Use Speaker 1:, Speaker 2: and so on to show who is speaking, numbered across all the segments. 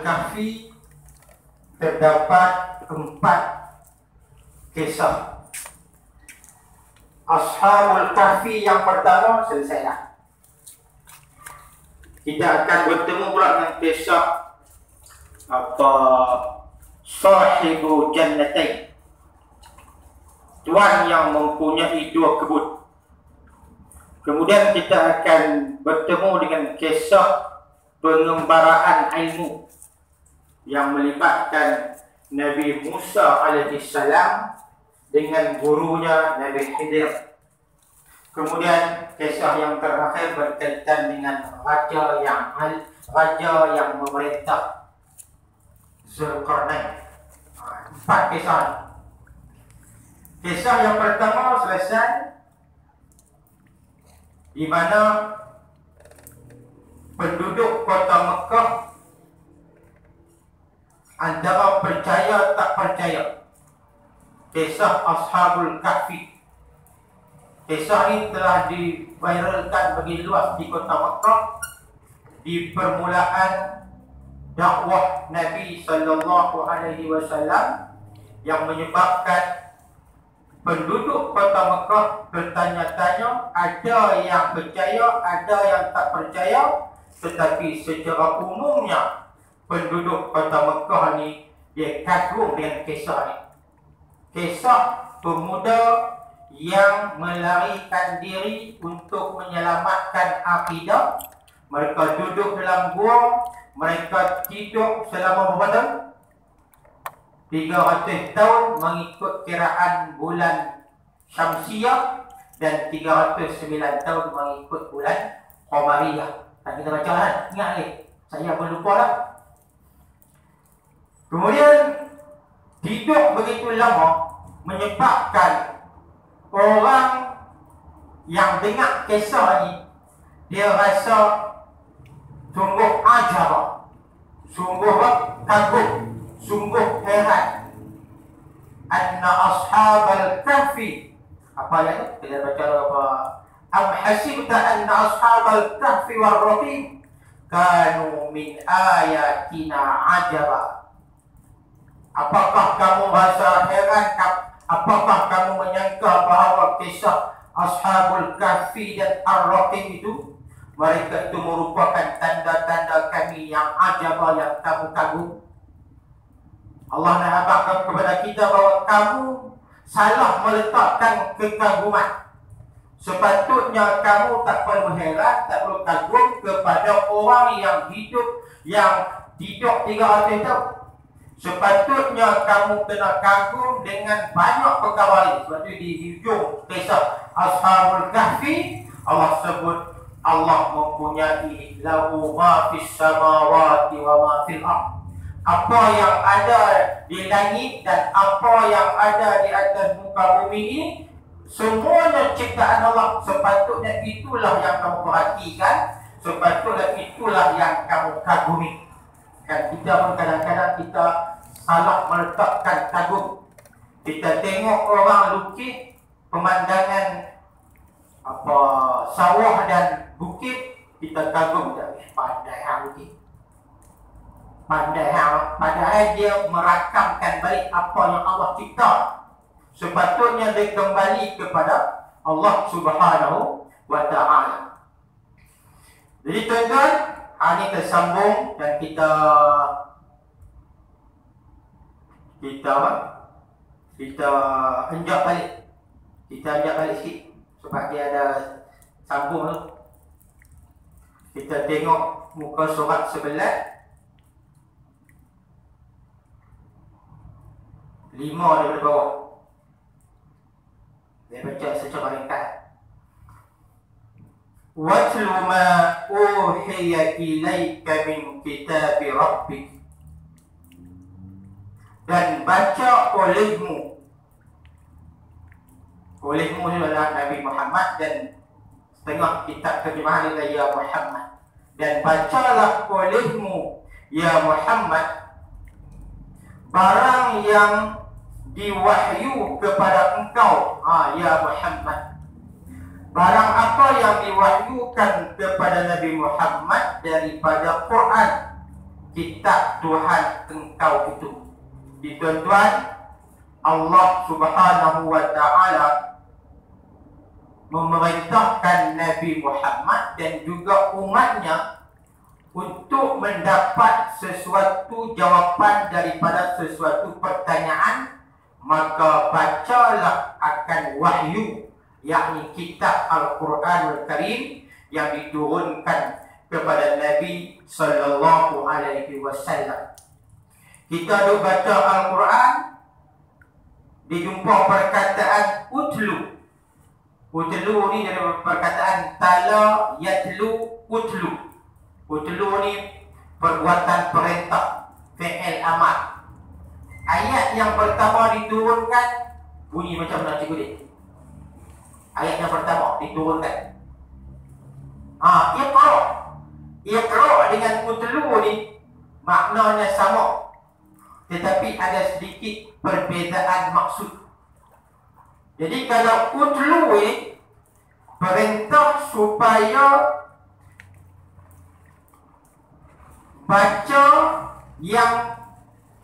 Speaker 1: Kahfi terdapat 4 kisah. Ashabul Kahfi yang pertama selesai dah. Kita akan bertemu pula dengan kisah Sahibu Jannatain, tuan yang mempunyai 2 kebun. Kemudian kita akan bertemu dengan kisah pengembaraan ilmu yang melibatkan Nabi Musa alaihissalam dengan gurunya Nabi Khidir. Kemudian kisah yang terakhir berkaitan dengan raja yang memerintah, Zulkarnain. 4 kisah. Kisah yang pertama selesai di mana penduduk kota Mekah antara percaya tak percaya. Kisah Ashabul Kahfi. Kisah ini telah diviralkan bagi luas di kota Mekah di permulaan dakwah Nabi sallallahu alaihi wasallam, yang menyebabkan penduduk kota Mekah bertanya-tanya, ada yang percaya, ada yang tak percaya. Tetapi secara umumnya penduduk kota Mekah ni dia kagum dengan kisah ni. Kisah pemuda yang melarikan diri untuk menyelamatkan akidah. Mereka duduk dalam gua, mereka tidur selama berapa tahun? 300 tahun mengikut kiraan bulan Syamsiah dan 309 tahun mengikut bulan Qamariyah. Tak kita baca kan? Ingat lagi? Saya pun lupa lah. Kemudian hidup begitu lama menyebabkan orang yang dengar kisah ni, dia rasa sungguh ajar, sungguh kagum, sungguh heran. Anna ashabal kahfi, apa yang kita baca apa? Am hasibta anna ashabal kahfi war raqim kanu min ayatina ajaba. Apakah kamu rasa heran? Apakah kamu menyangka bahawa kisah Ashabul Kahfi dan Ar-Raqim itu, mereka itu merupakan tanda-tanda kami yang ajab, yang kamu kagum? Allah nak habaqkan kepada kita bahawa kamu salah meletakkan kekaguman. Sepatutnya kamu tak perlu heran, tak perlu kagum kepada orang yang hidup 300 tahun. Sepatutnya kamu kena kagum dengan banyak perkara lain. Sebab itu di hujung kisah Ashabul Kahfi, Allah sebut Allah mempunyai lahu ma fis samawati wa ma fil ardh. Apa yang ada di langit dan apa yang ada di atas muka bumi ini, semuanya ciptaan Allah. Sepatutnya itulah yang kamu perhatikan, sepatutnya itulah yang kamu kagumi. Dan kita pun kadang-kadang kita salah meletakkan kagum. Kita tengok orang lukis pemandangan sawah dan bukit, kita kagum, pandai hang lukis, pandai hang. Padahal dia merakamkan balik apa yang Allah cipta. Sepatutnya dia kembali kepada Allah Subhanahu wa ta'ala. Jadi tuan-tuan, hari ini tersambung dan kita enjak balik. Kita enjak balik sikit sebab dia ada sambung tu. Kita tengok muka surat 11, 5 daripada bawah. Dia baca secara ringkas. Watlu ma uhiya ilaika min kitabi rabbik, dan baca olehmu adalah Nabi Muhammad, dan setengah kitab terjemahan adalah ya Muhammad, dan bacalah olehmu ya Muhammad barang yang diwahyu kepada engkau, ya Muhammad. Barang apa yang diwahyukan kepada Nabi Muhammad daripada Quran, kitab Tuhan engkau itu. Tuan-tuan, Allah Subhanahu wa taala memerintahkan Nabi Muhammad dan juga umatnya untuk mendapat sesuatu jawapan daripada sesuatu pertanyaan, maka bacalah akan wahyu, yakni kitab Al-Quranul Karim yang diturunkan kepada Nabi sallallahu alaihi wasallam. Kita duk baca Al-Quran, dijumpa perkataan utlu. Utlu ni dari perkataan tala, yatlu, utlu. Utlu ni perbuatan perintah, fi'il amal. Ayat yang pertama diturunkan bunyi macam mana cikgu dia? Ayat yang pertama diturunkan. Iqra. Iqra dengan utlu ni maknanya sama, tetapi ada sedikit perbezaan maksud. Jadi kalau utlu ni perintah supaya baca yang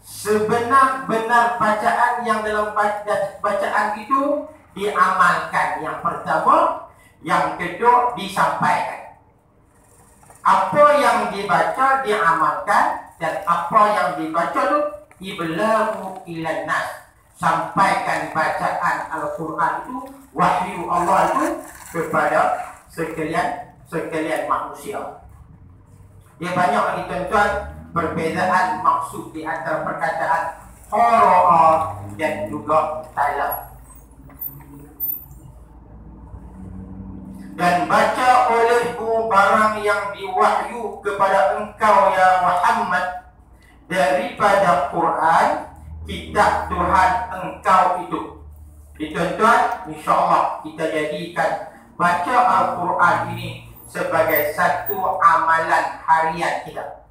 Speaker 1: sebenar-benar bacaan yang dalam bacaan itu diamalkan. Yang pertama, yang kedua disampaikan. Apa yang dibaca diamalkan, dan apa yang dibaca itu iblaghu ilan nas, sampaikan bacaan Al-Quran itu, wahyu Allah itu kepada sekalian manusia. Dia banyak lagi tuan-tuan perbezaan maksud di antara perkataan qara'a dan juga tala. Dan baca olehmu barang yang diwahyu kepada engkau ya Muhammad daripada Quran, kitab Tuhan engkau itu. Tuan-tuan, insya-Allah kita jadikan baca Al-Quran ini sebagai satu amalan harian kita.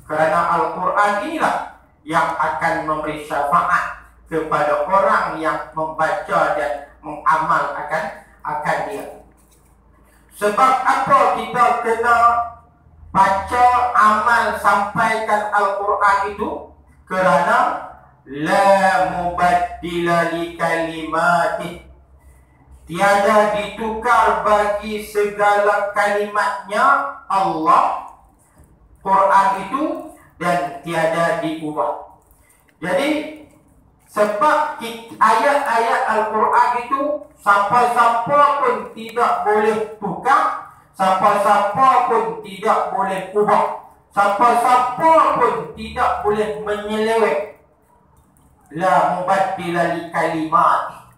Speaker 1: Kerana Al-Quran inilah yang akan memberi syafaat kepada orang yang membaca dan mengamal akan dia. Sebab apa kita kena baca, amal, sampaikan Al-Quran itu? Kerana la mubaddila li kalimatih, tiada ditukar bagi segala kalimatnya Allah, Quran itu, dan tiada diubah. Jadi sebab ayat-ayat Al-Quran itu siapa-siapa pun tidak boleh tukar, siapa-siapa pun tidak boleh ubah, siapa-siapa pun tidak boleh menyeleweng. La mubaddila li kalimat.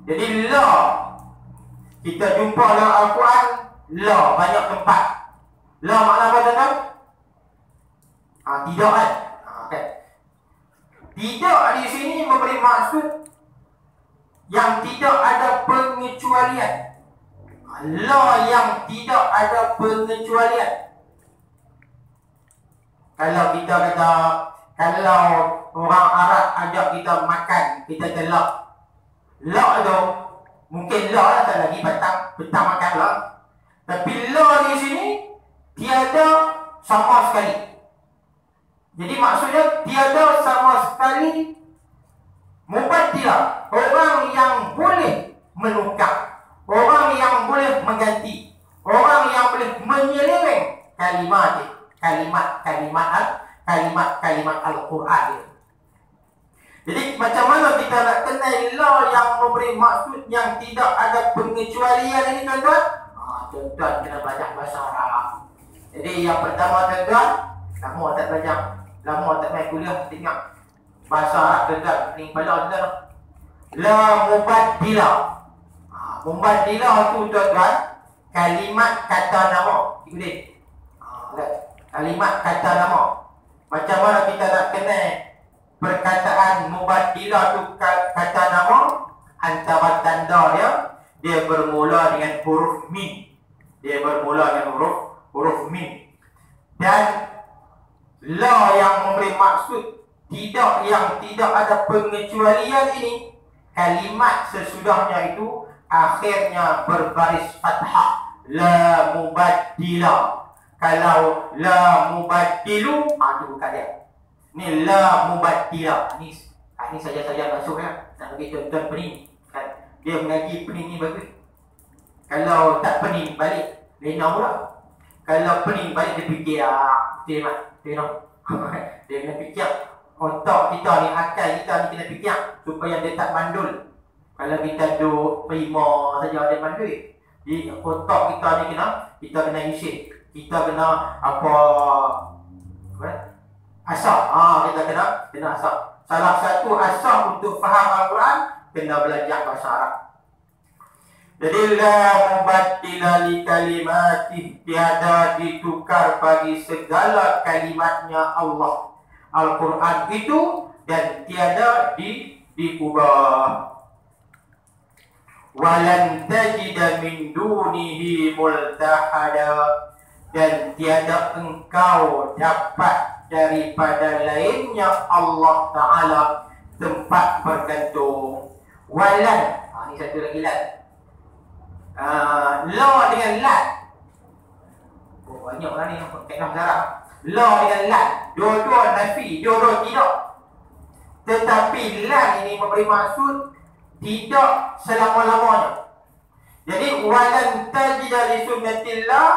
Speaker 1: Jadi la, kita jumpa dalam Al-Quran, la banyak tempat. La makna apa tuan-tuan? Tidak kan? Okay. Tidak di sini memberi maksud yang tidak ada pengecualian. La yang tidak ada pengecualian. Kalau kita kata, kalau orang Arab ajak kita makan, kita telak. La tu, mungkin la lah tak lagi petang makan la. Tapi la di sini tiada sama sekali. Jadi maksudnya tiada sama sekali mubaddilah, orang yang boleh menukar, orang yang boleh mengganti, orang yang boleh menyeleweng kalimat Al-Quran. Jadi macam mana kita nak kenal la yang memberi maksud yang tidak ada pengecualian ini tuan-tuan? Tuan-tuan kena belajar bahasa Arab. Jadi yang pertama tuan-tuan, lama tak belajar, lama tak main kuliah, tengok bahasa Arab tuan-tuan, pening kepala tuan-tuan. La mubaddilah. Mubaddilah tu tuan-tuan, kalimat kata nama. Ikut kalimat kata nama. Macam mana kita nak kenal perkataan mubaddilah tu kata nama? Antara tanda dia bermula dengan huruf mim. Dia bermula dengan huruf mim. Dan la yang memberi maksud yang tidak ada pengecualian ini, kalimat sesudahnya itu akhirnya berbaris fathah, la mubaddilah. Kalau la mubaddilu, itu bukan dia. Ni la mubaddila. Ni saja masuk ya. Nak bagi contoh pening. Kan? Dia mengaji pening ni bagus. Kalau tak pening balik, lena pula. Kalau pening balik dia fikir betul mak. Dia kena fikir otak kita ni, akal kita ni kena fikir supaya dia tak mandul. Kalau kita duduk prima saja dia mandul. Jadi otak kita ni kita kena isi. Kita kena asal. Kita kena asal. Salah satu asal untuk faham Al-Quran, kena belajar bahasa Arab. Jadi la mubaddila li kalimatih, tiada ditukar bagi segala kalimatnya Allah. Al-Quran itu dan tiada diubah. Walan tajida min dunihi multahada, dan tiada engkau dapat daripada lainnya Allah Ta'ala tempat bergantung. Walan, ini satu lagi lan. La dengan lan. Banyak orang ni pakai nama Arab. La dengan lan, dua-dua nafi, dua-dua tidak. Tetapi lan ini memberi maksud tidak selama-lamanya. Jadi walan tajida li sunnatillah,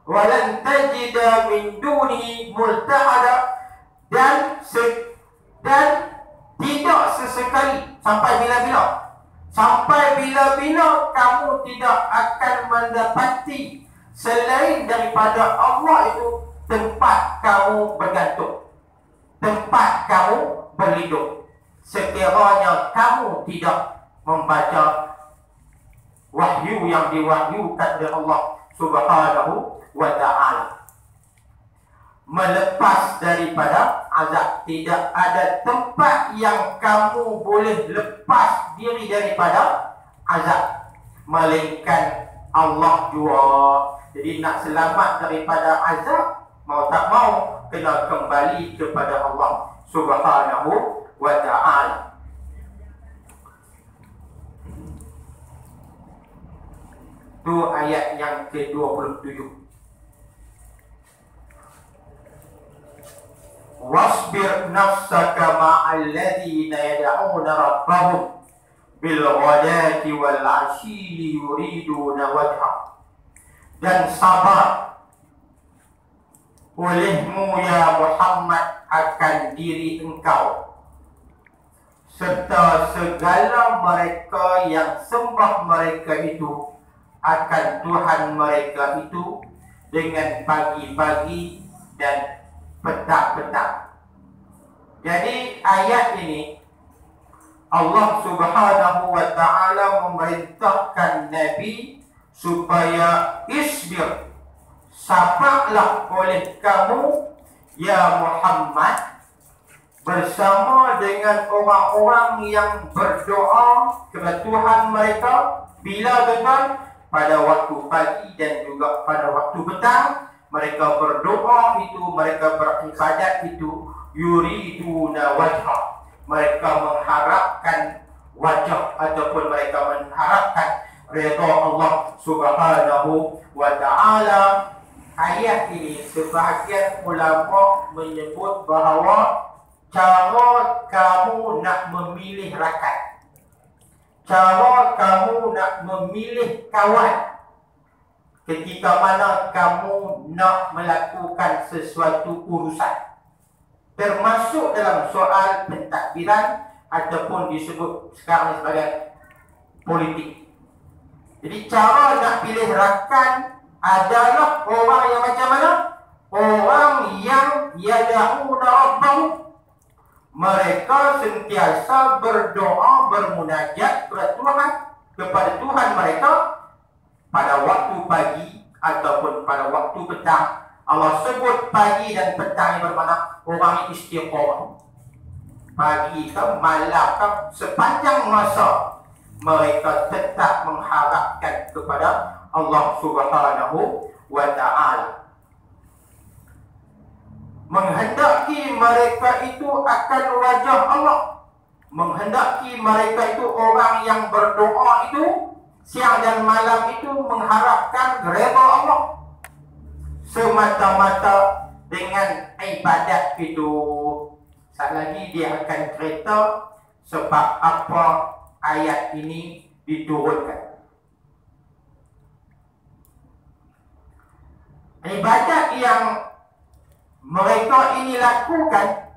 Speaker 1: walan tajida min dunihi multahada, dan tidak sesekali. Sampai bila-bila? Sampai bila-bila kamu tidak akan mendapati selain daripada Allah itu tempat kamu bergantung, tempat kamu berlindung, sekiranya kamu tidak membaca wahyu yang diwahyukan oleh Allah Subhanahu wa Ta'ala. Melepas daripada azab, tidak ada tempat yang kamu boleh lepas diri daripada azab melainkan Allah jua. Jadi nak selamat daripada azab, mau tak mau kena kembali kepada Allah Subhanahu wa Ta'ala. Itu ayat yang ke-27. Wasbir nafsaka ma'al ladzina yad'una rabbahum bil ghadati wal 'ashyi yuriduna wajha. Dan sabar olehmu ya Muhammad akan diri engkau serta segala mereka yang sembah mereka itu akan Tuhan mereka itu dengan pagi-pagi dan petang-petang. Jadi ayat ini Allah Subhanahu wa Ta'ala memerintahkan Nabi supaya isbir, sabarlah oleh kamu ya Muhammad bersama dengan orang-orang yang berdoa kepada Tuhan mereka bila tuan, pada waktu pagi dan juga pada waktu petang. Mereka berdoa itu, mereka beribadat itu, yuriduna wajha, mereka mengharapkan wajah ataupun mereka mengharapkan redha Allah Subhanahu wa Ta'ala. Ayat ini sebahagian ulama menyebut bahawa cara kamu nak memilih rakan, cara kamu nak memilih kawan ketika mana kamu nak melakukan sesuatu urusan, termasuk dalam soal pentadbiran ataupun disebut sekarang sebagai politik. Jadi cara nak pilih rakan adalah orang yang macam mana? Orang yang yad'una rabbahum, mereka sentiasa berdoa, bermunajat kepada Tuhan mereka pada waktu pagi ataupun pada waktu petang. Allah sebut pagi dan petang yang bermakna orang yang istiqamah. Pagi ke malam ke sepanjang masa mereka tetap mengharapkan kepada Allah Subhanahu wa Ta'ala. Menghendaki mereka itu akan wajah Allah, menghendaki mereka itu orang yang berdoa itu siang dan malam itu mengharapkan redha Allah. semata-mata dengan ibadat itu. Sekali lagi dia akan cerita sebab apa ayat ini diturunkan. Ibadat yang mereka ini lakukan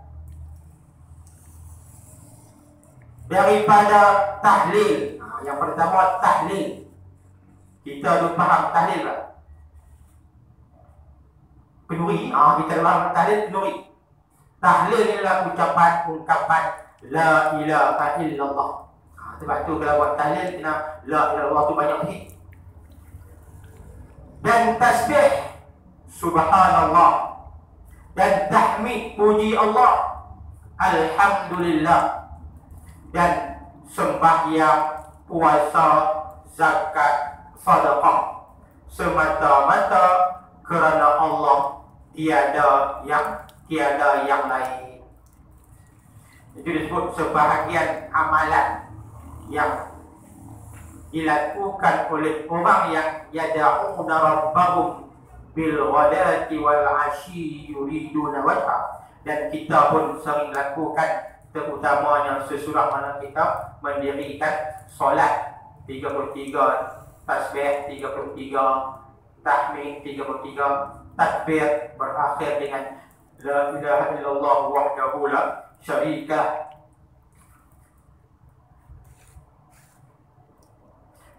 Speaker 1: daripada tahlil. Yang pertama tahlil. Kita ada faham tahlil tak? Kenduri. Kita faham tahlil kenduri. Tahlil ialah ungkapan la ilaha illallah. Sebab tu kalau buat tahlil kena la ilaha illallah tu banyak sikit. Dan tasbih subhanallah, dan tahmid puji Allah, alhamdulillah, dan sembahyang, puasa, zakat, sedekah semata-mata kerana Allah, tiada yang lain. Itu disebut sebahagian amalan yang dilakukan oleh orang yang yad'una rabbahum bil ghadati wal 'ashyi yuriduna wajha, dan kita pun sering lakukan, terutamanya sesudah mana kita mendirikan solat 33, tasbih 33, tahmid 33, takbir berakhir dengan la ilaha illallah wahdahu la syarika.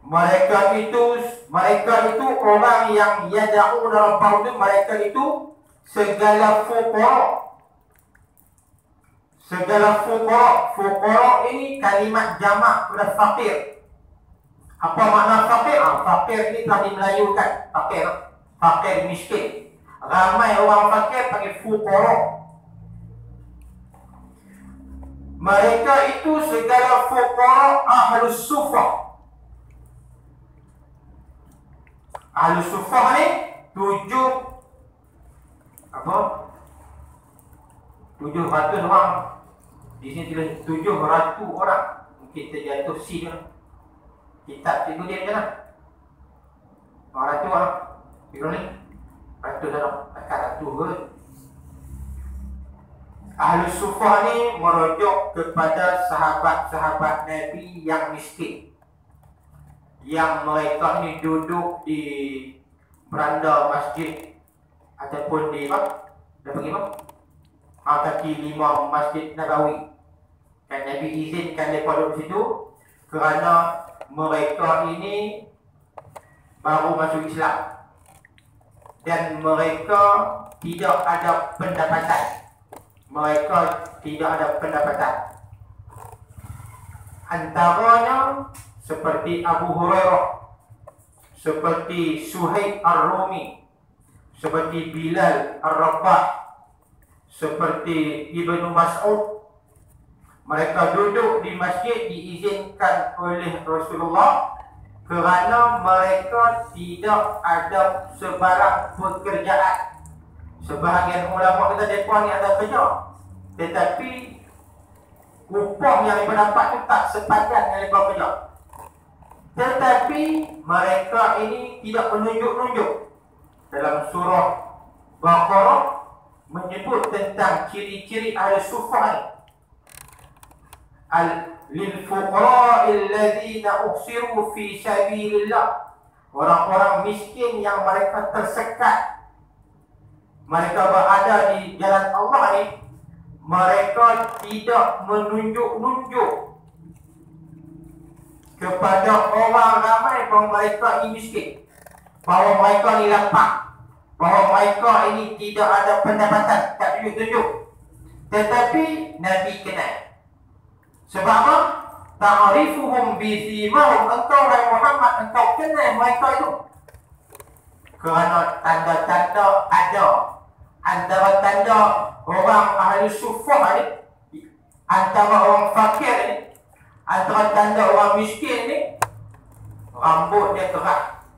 Speaker 1: Mereka itu orang yang yad'una rabbahum, mereka itu segala fuqara. Segala fuqara. Fuqara ini kalimat jamak pada fakir. Apa makna fakir? Fakir ini telah dimelayukan. Fakir miskin. Ramai orang fakir panggil fuqara. Mereka itu segala fuqara ahlus sufah. Ahlus sufah ni 700 orang. Di sini tulis 700 orang. Mungkin terjatuh C kan. Kitab cikgu dia macam mana? 200 orang. Cikgu ni 100 orang. Takkan 100 ke? Ahlus sufah ni merujuk kepada sahabat-sahabat Nabi yang miskin, yang mereka ni duduk di beranda masjid ataupun di kaki 5 Masjid Nabawi. Dan Nabi izinkan mereka duduk situ kerana mereka ini baru masuk Islam dan mereka tidak ada pendapatan. Antaranya seperti Abu Hurairah, seperti Suhaib Ar-Rumi, seperti Bilal Ar-Rabah, seperti Ibnu Mas'ud. Mereka duduk di masjid diizinkan oleh Rasulullah kerana mereka tidak ada sebarang pekerjaan. Sebahagian ulama kata mereka ni ada kerja, tetapi upah yang mereka dapat tu tak sepadan dengan mereka kerja. Tetapi mereka ini tidak menunjuk-nunjuk. Dalam surah Baqarah menyebut tentang ciri-ciri ahli sufah ni. Lil fuqara'il ladzina uhsiru fi sabilillah. Orang-orang miskin yang mereka tersekat, mereka berada di jalan Allah ni, mereka tidak menunjuk-nunjuk kepada orang ramai bahawa mereka ini miskin, bahawa mereka ni lapar, bahawa mereka ini tidak ada pendapatan, tak tunjuk-tunjuk. Tetapi Nabi kenal. Sebab apa? Ta'rifuhum bisimahum. Engkau wahai Muhammad, engkau kenal mereka itu. Kerana tanda-tanda ada. Antara tanda orang ahli sufah ni, antara orang fakir ni, antara tanda orang miskin ni, rambut dia keras,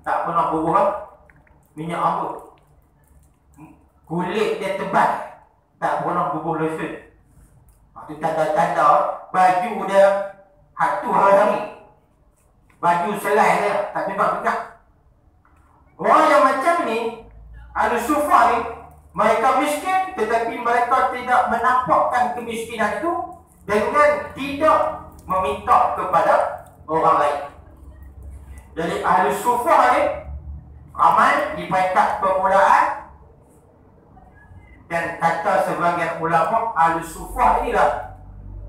Speaker 1: tak pernah berubah. Minyak rambut. Kulit dia tebal, tak pernah berubah lesut. Itu tanda-tanda. Baju dia hatu hari-hari, baju selai dia tak pernah pegang. Orang yang macam ni Ahli Sufah ni, mereka miskin tetapi mereka tidak menampakkan kemiskinan itu dengan tidak meminta kepada orang lain. Jadi Ahli Sufah ni ramai di peringkat permulaan, dan kata sebahagian ulama, Ahli Sufah inilah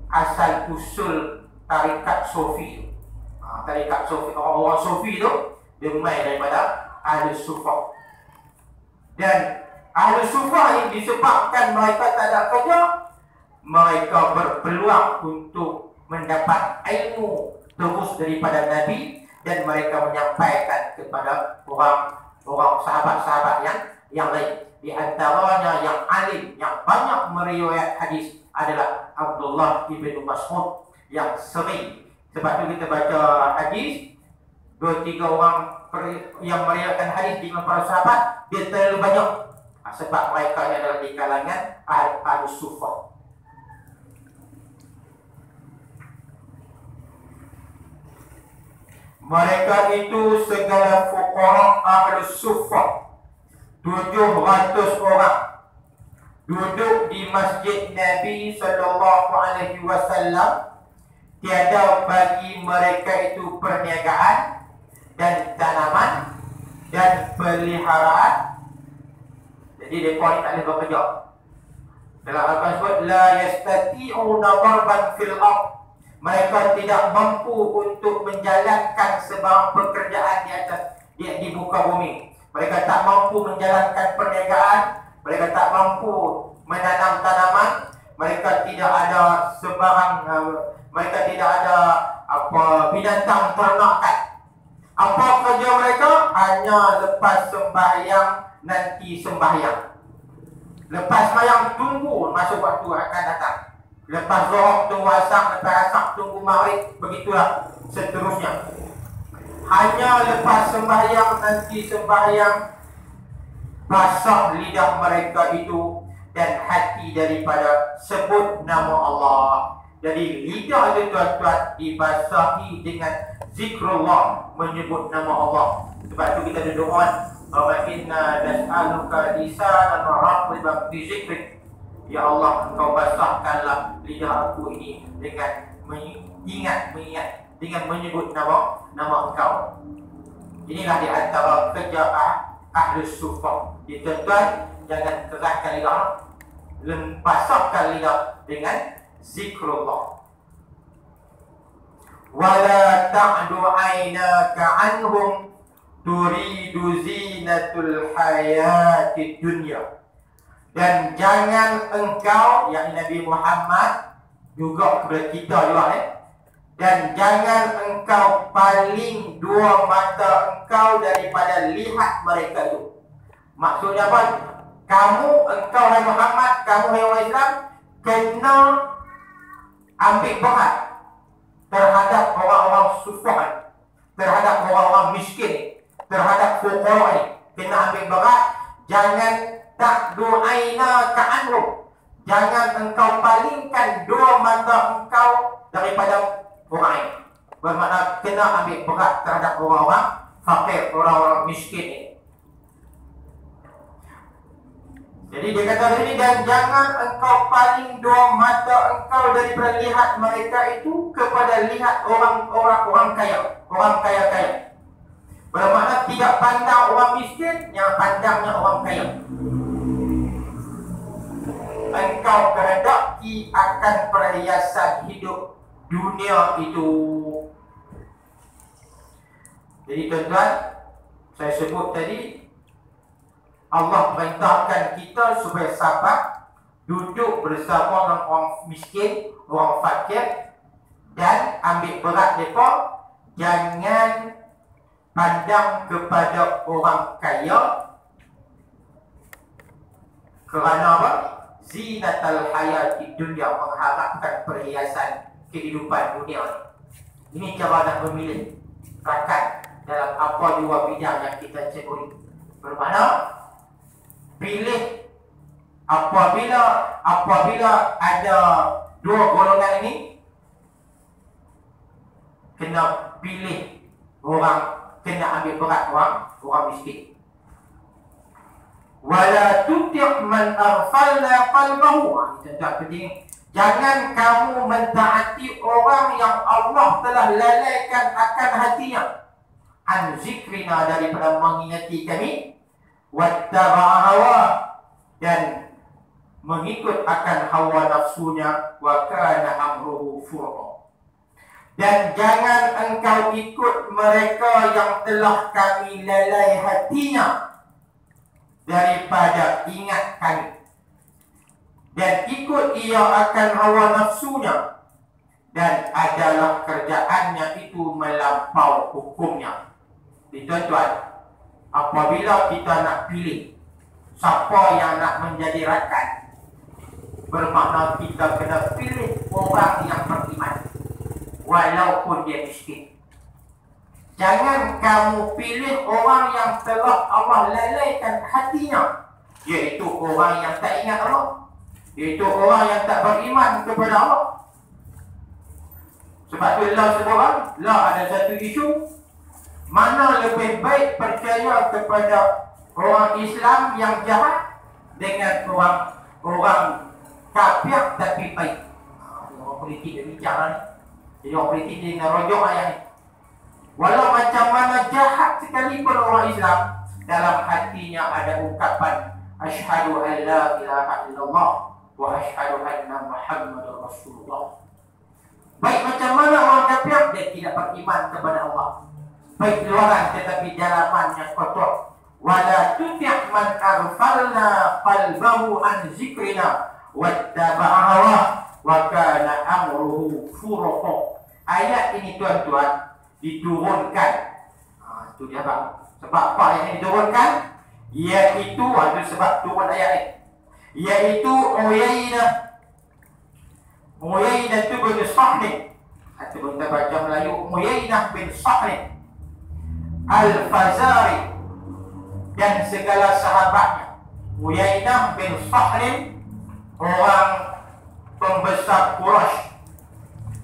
Speaker 1: asal usul tarikat Sufi. Tarikat Sufi, orang-orang Sufi tu dia main daripada Ahli Sufah. Dan Ahli Sufah ini disebabkan mereka tak ada kerja, mereka berpeluang untuk mendapat ilmu terus daripada Nabi, dan mereka menyampaikan kepada orang sahabat-sahabat yang lain. Di antaranya yang alim, yang banyak meriwayat hadis adalah Abdullah ibn Mas'ud yang sering. Sebab tu kita baca hadis, 2-3 orang yang meriwayatkan hadis di para sahabat, dia terlalu banyak. Sebab mereka adalah di kalangan Ahli Sufah. Mereka itu segala fuqara Ahli Sufah, 700 orang, duduk di masjid Nabi SAW. Tiada bagi mereka itu perniagaan dan tanaman dan peliharaan. Jadi mereka ni tak boleh bekerja. Dalam Al-Quran sebut la yastati'una darban fil ard. Mereka tidak mampu untuk menjalankan sebarang pekerjaan di muka bumi. Mereka tak mampu menjalankan perniagaan, mereka tak mampu menanam tanaman, mereka tidak ada sebarang mereka tidak ada binatang ternakan. Apa kerja mereka? Hanya lepas sembahyang nanti sembahyang. Lepas sembahyang tunggu masuk waktu akan datang. Lepas zuhur tunggu asar, lepas asar tunggu maghrib, begitulah seterusnya. Hanya lepas sembahyang nanti sembahyang, basah lidah mereka itu dan hati daripada sebut nama Allah. Jadi lidah itu tuan-tuan dibasahi dengan zikrullah, menyebut nama Allah. Sebab itu kita berdoa, Allahumma inna nas'aluka lisanan raqiban bi zikrik. Ya Allah, Engkau basahkanlah lidah aku ini dengan mengingat dengan menyebut nama Engkau. Inilah di antara kerja Ahli Sufah. Jadi tuan-tuan, jangan kerahkan lidah, basahkan lidah dengan zikrullah. Wala ta'du 'ainaka 'anhum turidu zinatul hayatid dunya. Dan jangan engkau, yakni Nabi Muhammad, juga kepada kita juga dan jangan engkau paling dua mata engkau daripada lihat mereka itu. Maksudnya apa? Engkau hai Muhammad, kamu hai orang Islam, kena ambil berat terhadap orang-orang sufah, terhadap orang-orang miskin, terhadap fuqara ni. Kena ambil berat. Jangan tak du'aina ka'anhum. Jangan engkau palingkan dua mata engkau daripada orang lain. Bermakna kena ambil berat terhadap orang-orang fakir, orang-orang miskin ni. Jadi dia kata ini, dan jangan engkau paling dua mata engkau daripada lihat mereka itu kepada lihat orang kaya, orang kaya-kaya. Bermakna tidak pandang orang miskin, yang pandangnya orang kaya. Engkau kehendaki akan perhiasan hidup dunia itu. Jadi tuan-tuan, saya sebut tadi, Allah perintahkan kita supaya sabar, duduk bersama dengan orang miskin, orang fakir, dan ambil berat mereka. Jangan pandang kepada orang kaya. Kerana apa? Zinatal hayati dunia, mengharapkan perhiasan kehidupan dunia. Ini cara nak memilih rakan dalam apa dua bidang yang kita sebut. Bermakna pilih apabila ada dua golongan ini, kena pilih kena ambil berat orang miskin. Wala tuti' man aghfalna qalbahu. Jangan kamu mentaati orang yang Allah telah lalaikan akan hatinya an zikrina, daripada mengingati kami, wattaba'a hawa, dan mengikut akan hawa nafsunya, wa kana amruhu furqa. Dan jangan engkau ikut mereka yang telah kami lalai hatinya daripada ingat kami, dan ikut ia akan hawa nafsunya, dan adalah kerjaannya itu melampau hukumnya. Tuan-tuan, apabila kita nak pilih siapa yang nak menjadi rakan, bermakna kita kena pilih orang yang beriman walaupun dia miskin. Jangan kamu pilih orang yang telah Allah lalaikan hatinya, iaitu orang yang tak ingat Allah, iaitu orang yang tak beriman kepada Allah. Sebab tu Allah sebut, lah ada satu isu, mana lebih baik percaya kepada orang Islam yang jahat dengan orang kafir tapi baik. Orang politik dia bicara ni. Jadi orang politik dia nak rojok ayat ni. Walau macam mana jahat sekalipun orang Islam, dalam hatinya ada ucapan asyhadu an la ilaha illallah wa asyhadu anna Muhammadar Rasulullah. Baik macam mana orang kafir, dia tidak beriman kepada Allah, baik luaran tetapi dalamannya kotor. Wala tuti' man aghfalna qalbahu an zikrina wattaba'a hawa wa kana amruhu furqa. Ayat ini tuan-tuan diturunkan. Itu dia bang. Sebab apa ayat ini diturunkan? Iaitu ada sebab turun ayat ini. Iaitu Uyainah tu bin Sahih. Atau kita baca Melayu, Uyainah bin Sahih Al-Fazari dan segala sahabatnya. Uyainah bin Sahih, orang pembesar Quraisy,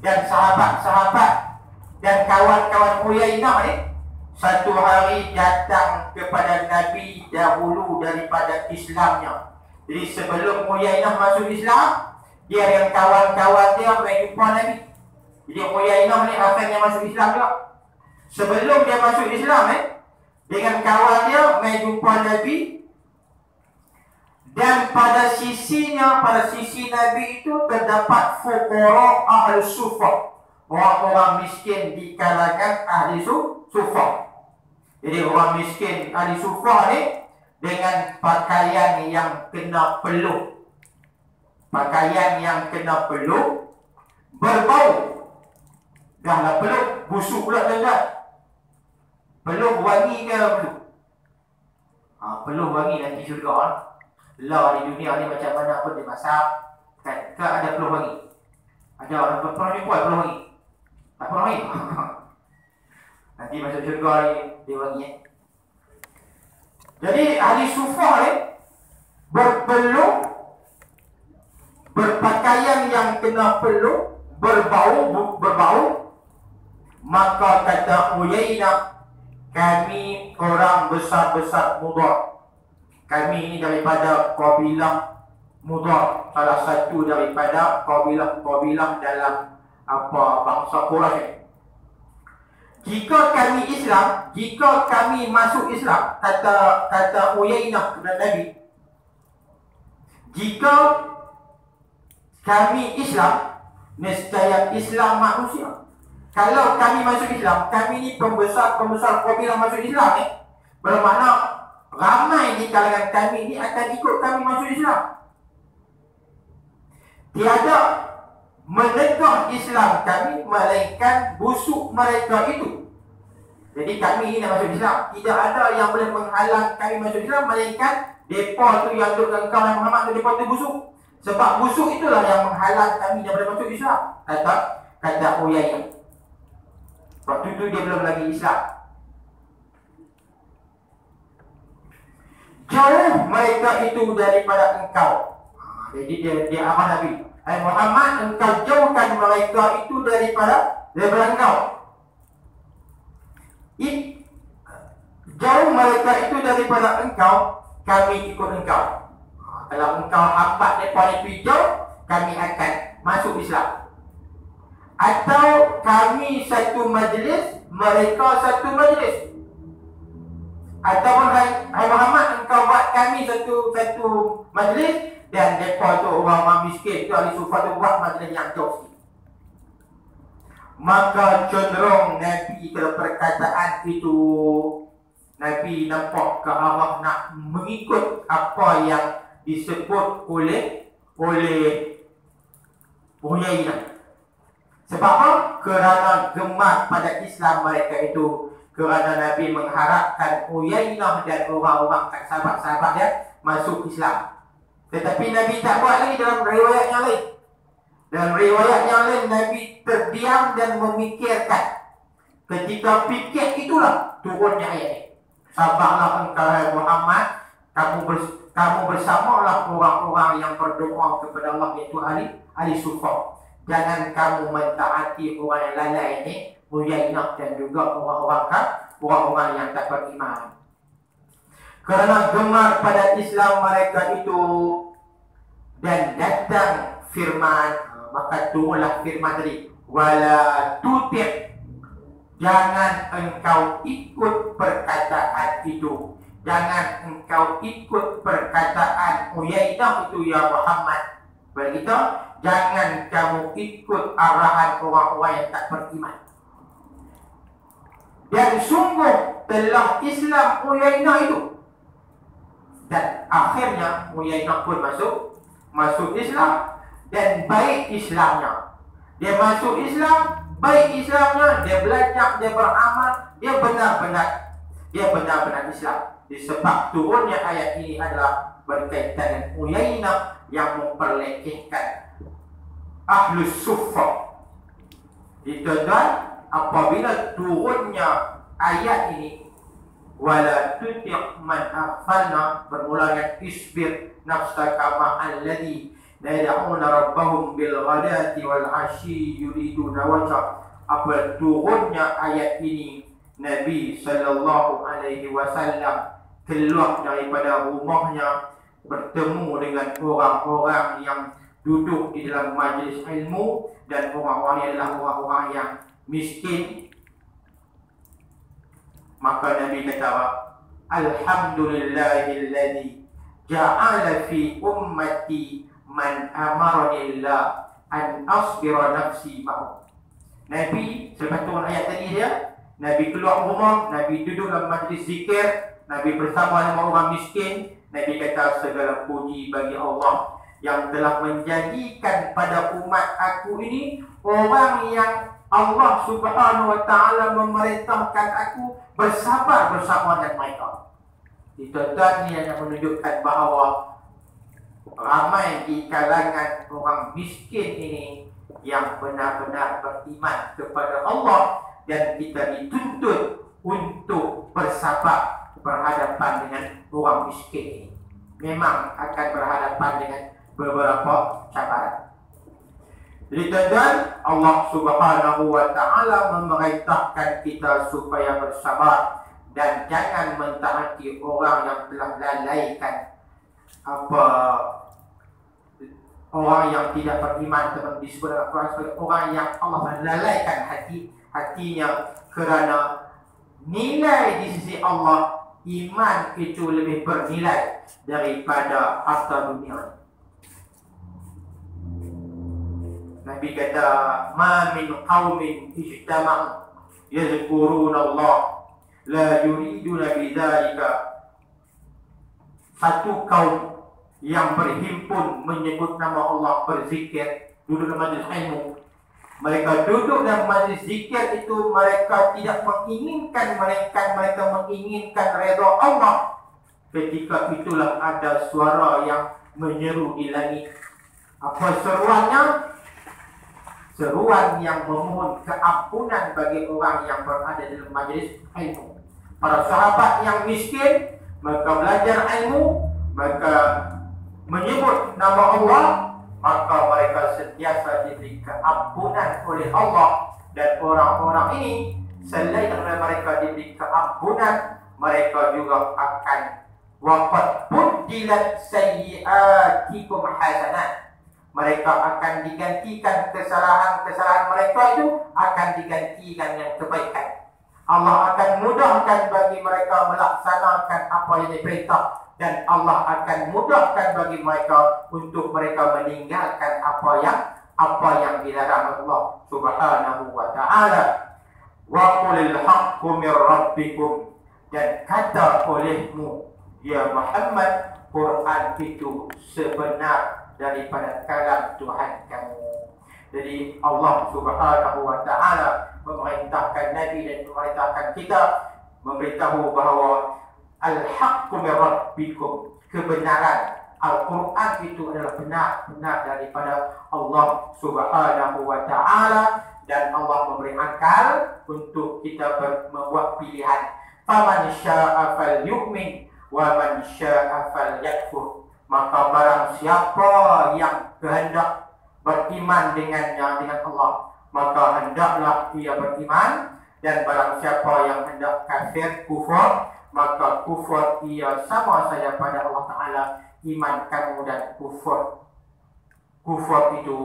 Speaker 1: dan sahabat-sahabat dan kawan-kawan Uyainah ni satu hari datang kepada Nabi dahulu daripada Islamnya. Jadi sebelum Uyainah masuk Islam, dia dengan kawan-kawan dia berjumpa Nabi. Jadi Uyainah ni akhirnya masuk Islam juga. Sebelum dia masuk Islam dengan kawan dia berjumpa Nabi, dan pada sisi Nabi itu terdapat fuqara ahli sufah, orang-orang miskin di kalangan ahli sufah. Jadi orang miskin ahli sufah ni dengan pakaian yang kena peluh, berbau. Dahlah peluh busuk pula tuan-tuan. Peluh wangi ke peluh? Peluh wangi nanti syurga. Lah di dunia ni macam mana pun dia masak, kan? Kan ada peluh wangi. Ada orang pernah jumpa peluh wangi? Tak pernah wangi? Nanti masuk syurga ni dia wangi. Jadi ahli sufah ni berpeluh, berpakaian yang kena peluh, berbau. Maka kata Uyainah, kami orang besar-besar Mudar. Kami ini daripada kabilah Mudar, salah satu daripada kabilah dalam bangsa Quraisy. Jika kami masuk Islam, kata Uyainah kepada Nabi, jika kami Islam, nescaya Islam manusia. Kalau kami masuk Islam, kami ni pembesar kabilah masuk Islam ni, bermakna ramai di kalangan kami ni akan ikut kami masuk Islam. Tiada menegah Islam kami melainkan busuk mereka itu. Jadi kami ini nak masuk Islam, tidak ada yang boleh menghalang kami masuk Islam melainkan mereka tu yang duduk engkau dan Muhammad tu, mereka tu busuk. Sebab busuk itulah yang menghalang kami daripada masuk Islam. Kata Uyainah. Waktu itu dia belum lagi Islam. Jauh mereka itu daripada engkau. Jadi dia aman Nabi. Muhammad, engkau jauhkan mereka itu daripada engkau. Jauh mereka itu daripada engkau, kami ikut engkau. Kalau engkau hambat mereka itu hijau, kami akan masuk Islam. Atau kami satu majlis, mereka satu majlis. Ataupun hai Muhammad, engkau buat kami satu majlis, dan mereka tu orang-orang miskin tu, ahli sufah tu buat majlis yang jauh sikit. Maka cenderung Nabi kalau perkataan itu, Nabi nampak ke arah nak mengikut apa yang disebut oleh Uyainah. Sebab apa? Kerana gemar pada Islam mereka itu. Kerana Nabi mengharapkan Uyainah dan orang-orang sahabat-sahabat dia masuk Islam. Tetapi Nabi tak buat lagi dalam riwayat yang lain. Dalam riwayat yang lain, Nabi terdiam dan memikirkan. Ketika fikir itulah turunnya ayat ini. Sabarlah engkau Muhammad, kamu bersamalah orang-orang yang berdoa kepada Allah, iaitu ahli sufah. Jangan kamu mentaati orang yang lalai ini, Uyainah dan juga orang-orang yang tak beriman. Kerana gemar pada Islam mereka itu dan datang firman, maka turunlah firman tadi, wala tuti', jangan engkau ikut perkataan itu. Jangan engkau ikut perkataan Uyainah itu ya Muhammad. Begitu, jangan kamu ikut arahan orang-orang yang tak beriman. Dan sungguh telah Islam Uyainah itu. Dan akhirnya Uyainah pun masuk Islam. Dan baik Islamnya. Dia masuk Islam, baik Islamnya, dia belajar, dia beramal, dia benar-benar Islam. Disebab turunnya ayat ini adalah berkaitan dengan Uyainah yang memperlekehkan Ahlus Suffah. Tuan-tuan, apabila turunnya ayat ini, wala tuti' man aghfalna, bermula dengan isbir nafsaka ma'al ladzi la yad'una rabbahum bil ghadati wal 'ashyi yuriduna wajha. Apabila turunnya ayat ini, Nabi sallallahu alaihi wasallam keluar daripada rumahnya, bertemu dengan orang-orang yang duduk di dalam majlis ilmu, dan orang-orang ini adalah orang-orang yang miskin. Maka Nabi kata, alhamdulillahilladzi ja'ala fi ummati man amarnillah an asbira nafsi ma'u. Nabi, selepas turun ayat tadi dia, Nabi keluar rumah, Nabi duduk dalam majlis zikir, Nabi bersama dengan orang miskin. Nabi kata, segala puji bagi Allah yang telah menjadikan pada umat aku ini orang yang Allah Subhanahu wa ta'ala memerintahkan aku bersabar bersama dengan mereka. Tuan-tuan, ini yang menunjukkan bahawa ramai di kalangan orang miskin ini yang benar-benar beriman kepada Allah, dan kita dituntut untuk bersabar berhadapan dengan orang miskin ini. Memang akan berhadapan dengan beberapa cabaran. Jadi tuan-tuan, Allah Subhanahu wa ta'ala memerintahkan kita supaya bersabar dan jangan mentaati orang yang telah lalaikan orang yang tidak beriman, teman disebut dalam Quran sebagai orang yang Allah lalaikan hatinya, kerana nilai di sisi Allah, iman itu lebih bernilai daripada harta dunia. Nabi kata, ma min qaumin ijtama'u yadhkuruna Allah la yuriduna bidzalika. Satu kaum yang berhimpun menyebut nama Allah, berzikir, duduk dalam majlis ilmu. Mereka duduk dalam majlis zikir itu, mereka tidak menginginkan mereka menginginkan redha Allah. Ketika itulah ada suara yang menyeru di langit. Apa seruannya? Seruan yang memohon keampunan bagi orang yang berada dalam majlis ilmu. Para sahabat yang miskin, mereka belajar ilmu, mereka menyebut nama Allah, maka mereka sentiasa diberi keampunan oleh Allah. Dan orang-orang ini, selain daripada mereka diberi keampunan, mereka juga akan wa qad buddilat sayyi'atikum hasanat. Mereka akan digantikan kesalahan-kesalahan mereka itu akan digantikan yang kebaikan. Allah akan mudahkan bagi mereka melaksanakan apa yang diperintah, dan Allah akan mudahkan bagi mereka untuk mereka meninggalkan apa yang dilarang Allah Subhanahu wa taala. Wa qulil haqqu mir rabbikum, dan kata olehmu ya Muhammad, Quran itu sebenar daripada kalam Tuhan kamu. Jadi Allah Subhanahu wa taala memerintahkan Nabi dan memerintahkan kita memberitahu bahawa al-haqqu min rabbikum, kebenaran Al-Quran itu adalah benar daripada Allah Subhanahu wa taala, dan Allah memberi akal untuk kita membuat pilihan. Faman syaa'a falyu'min wa man syaa'a falyakfur. Maka barang siapa yang kehendak beriman dengan Allah, maka hendaklah ia beriman, dan barang siapa yang hendak kafir, kufur, maka kufur ia sama saja pada Allah Ta'ala iman kamu dan kufur itu.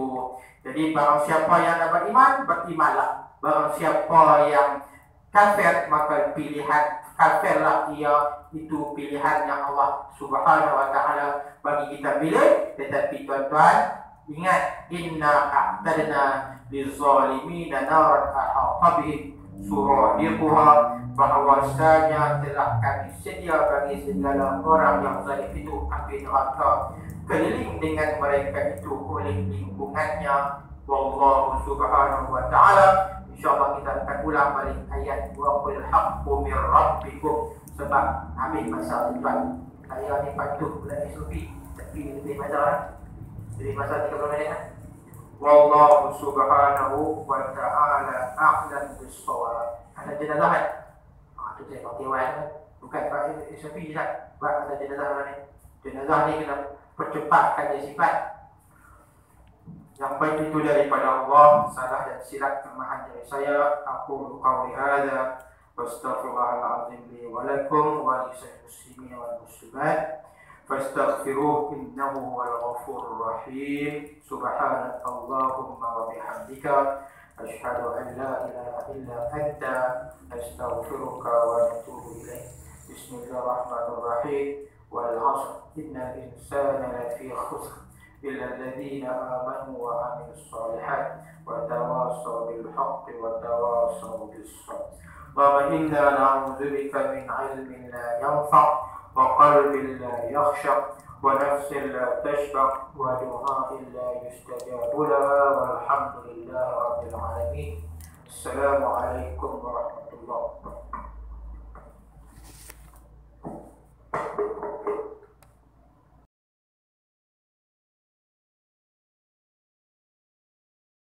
Speaker 1: Jadi barang siapa yang nak beriman, berimanlah. Barang siapa yang kafir, maka pilihan kafirlah ia. Itu pilihan yang Allah Subhanahu wa taala bagi kita pilih. Tetapi tuan-tuan ingat, inna a'tadna lizalimina naran ahata bihim suradiquha, bahawasanya telah kami sedia bagi segala orang yang zalim itu api neraka keliling dengan mereka itu oleh lingkungannya. Wallahu Subhanahu wa taala. InsyaAllah kita akan ulang balik ayat wa qul haqqu mir rabbikum, sebab habis masa tuan. Saya ni patuh pula SOP, tapi lebih masa jadi masa 30 minit. Wallahu Subhanahu wa taala a'lam bis-shawab. Ada jenazah kan? Tu saya pakai wan, bukan pakai SOP je tak. Buat ada jenazah ni. Jenazah ni kena percepatkan dia sifat. Yang baik itu daripada Allah, salah dan silap kelemahan dari saya. Aku qauli hadza wastaghfirullahal azim li wa lakum wa lisa'il muslimin wal muslimat fastaghfiruhu innahu huwal ghafurur rahim. Subhanakallahumma wa bihamdika asyhadu an la ilaha illa anta astaghfiruka wa atubu ilaik. Bismillahirrahmanirrahim. Wal 'ashr innal insana lafi khusr illa alladhina amanu wa 'amilus shalihat wa tawassaw bil haqqi wa tawassaw bis sabr. Wa inna na'udzubika min 'ilmin la yanfa' wa qalbin la yakhsha wa nafsin la tashba' wa du'a'in la yustajabu laha walhamdulillahi rabbil alamin. Assalamu alaikum warahmatullahi wabarakatuh.